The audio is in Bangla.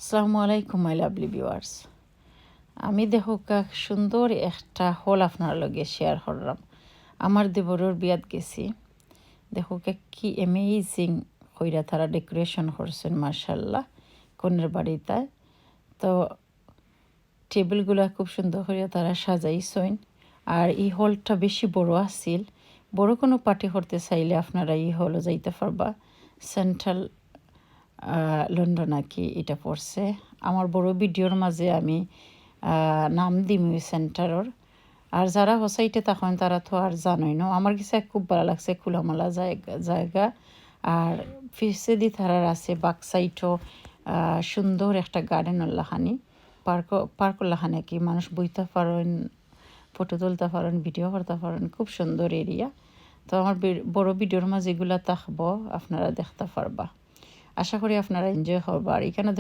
আসসালামু আলাইকুম মাই লাভলি ভিউয়ার্স। আমি দেখো সুন্দর একটা হল আপনার লগে শেয়ার করলাম। আমার দেবরের বিয়াত গেছি, দেখো কি অ্যামেজিং কইরা তারা ডেকোরেশন করছেন মাশাল্লাহ কনের বাড়িতে। তো টেবিলগুলা খুব সুন্দর করে তারা সাজাইছেন। আর এই হলটা বেশি বড় আছিল, বড় কোনো পার্টি করতে চাইলে আপনারা এই হলও যাইতে পারবা। সেন্ট্রাল লন্ডন আর কি এটা পড়ছে। আমার বড় ভিডিওর মাঝে আমি নাম দিম সেন্টারের। আর যারা হোসাইটে তখন তারা তো আর জানোই না। আমার কাছে খুব ভালো লাগছে, খোলামেলা জায়গা। আর ফিসেদি তারার আছে বাক সাইডও সুন্দর একটা গার্ডেনের লাহানি, পার্কর লাহানি কি মানুষ বইতে পারেন, ফটো তুলতে পারেন, ভিডিও করতে পারেন। খুব সুন্দর এরিয়া। তো আমার বড় ভিডিওর মাঝে এগুলা থাকবো, আপনারা দেখতে পারবা। আশা করি আপনারা এনজয় করবা। আর এখানে